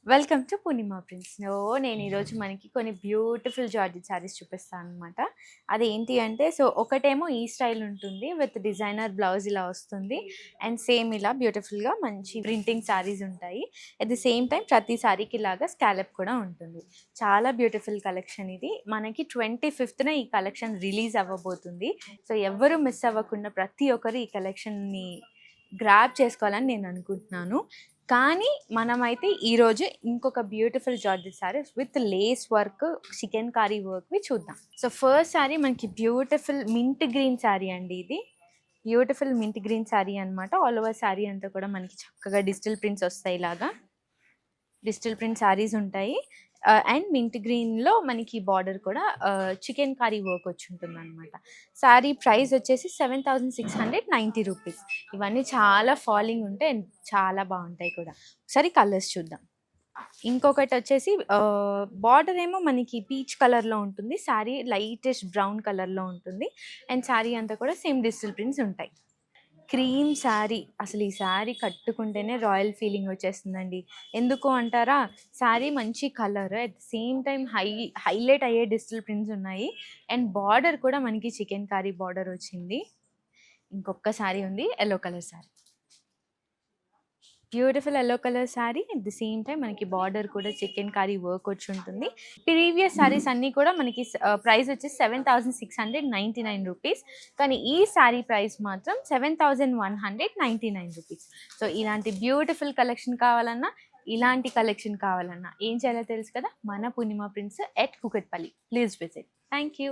Welcome to Purnima prints. నేను ఈరోజు మనకి కొన్ని బ్యూటిఫుల్ జార్జెట్ శారీస్ చూపిస్తాను అనమాట. అదేంటి అంటే ఒకటేమో ఈ స్టైల్ ఉంటుంది విత్ డిజైనర్ బ్లౌజ్ ఇలా వస్తుంది. అండ్ సేమ్ ఇలా బ్యూటిఫుల్గా మంచి ప్రింటింగ్ శారీస్ ఉంటాయి. అట్ ది సేమ్ టైం ప్రతి శారీకి ఇలాగా స్కాలప్ కూడా ఉంటుంది. చాలా బ్యూటిఫుల్ కలెక్షన్ ఇది. మనకి 25th ఈ కలెక్షన్ రిలీజ్ అవ్వబోతుంది. సో ఎవ్వరూ మిస్ అవ్వకుండా ప్రతి ఒక్కరు ఈ కలెక్షన్ని గ్రాబ్ చేసుకోవాలని నేను అనుకుంటున్నాను. కానీ మనమైతే ఈరోజు ఇంకొక beautiful georgette sari with lace work, chikankari వర్క్వి చూద్దాం. సో ఫస్ట్ శారీ మనకి బ్యూటిఫుల్ మింట్ గ్రీన్ శారీ అండి. ఇది బ్యూటిఫుల్ మింట్ గ్రీన్ శారీ అనమాట. ఆల్ ఓవర్ శారీ అంతా కూడా మనకి చక్కగా డిజిటల్ ప్రింట్స్ వస్తాయి. ఇలాగా డిజిటల్ ప్రింట్ శారీస్ ఉంటాయి. అండ్ మింట్ గ్రీన్లో మనకి బార్డర్ కూడా చికెన్ కారీ వర్క్ వచ్చి ఉంటుంది అనమాట. శారీ ప్రైస్ వచ్చేసి 7,690 రూపీస్. ఇవన్నీ చాలా ఫాలింగ్ ఉంటాయి అండ్ చాలా బాగుంటాయి కూడా. ఒకసారి కలర్స్ చూద్దాం. ఇంకొకటి వచ్చేసి బార్డర్ ఏమో మనకి పీచ్ కలర్లో ఉంటుంది, శారీ లైటెస్ట్ బ్రౌన్ కలర్లో ఉంటుంది. అండ్ శారీ అంతా కూడా సేమ్ డిజిటల్ ప్రింట్స్ ఉంటాయి. క్రీమ్ శారీ, అసలు ఈ శారీ కట్టుకుంటేనే రాయల్ ఫీలింగ్ వచ్చేస్తుందండి. ఎందుకు అంటారా, శారీ మంచి colour, at the same time highlight అయ్యే డిజిటల్ ప్రింట్స్ ఉన్నాయి. అండ్ బార్డర్ కూడా మనకి చికెన్ కారీ బార్డర్ వచ్చింది. ఇంకొక శారీ ఉంది, yellow colour sari. Beautiful yellow colour sari, at the same time మనకి బార్డర్ కూడా చికెన్ కారీ వర్క్ వచ్చి ఉంటుంది. ప్రీవియస్ శారీస్ అన్నీ కూడా మనకి ప్రైస్ వచ్చేసి 7,699 రూపీస్. కానీ ఈ శారీ ప్రైస్ మాత్రం 7,199 రూపీస్. సో ఇలాంటి బ్యూటిఫుల్ కలెక్షన్ కావాలన్నా, ఇలాంటి కలెక్షన్ కావాలన్నా ఏం చేయాలో తెలుసు కదా, మన Purnima prints at Kukatpally. Please visit. Thank you.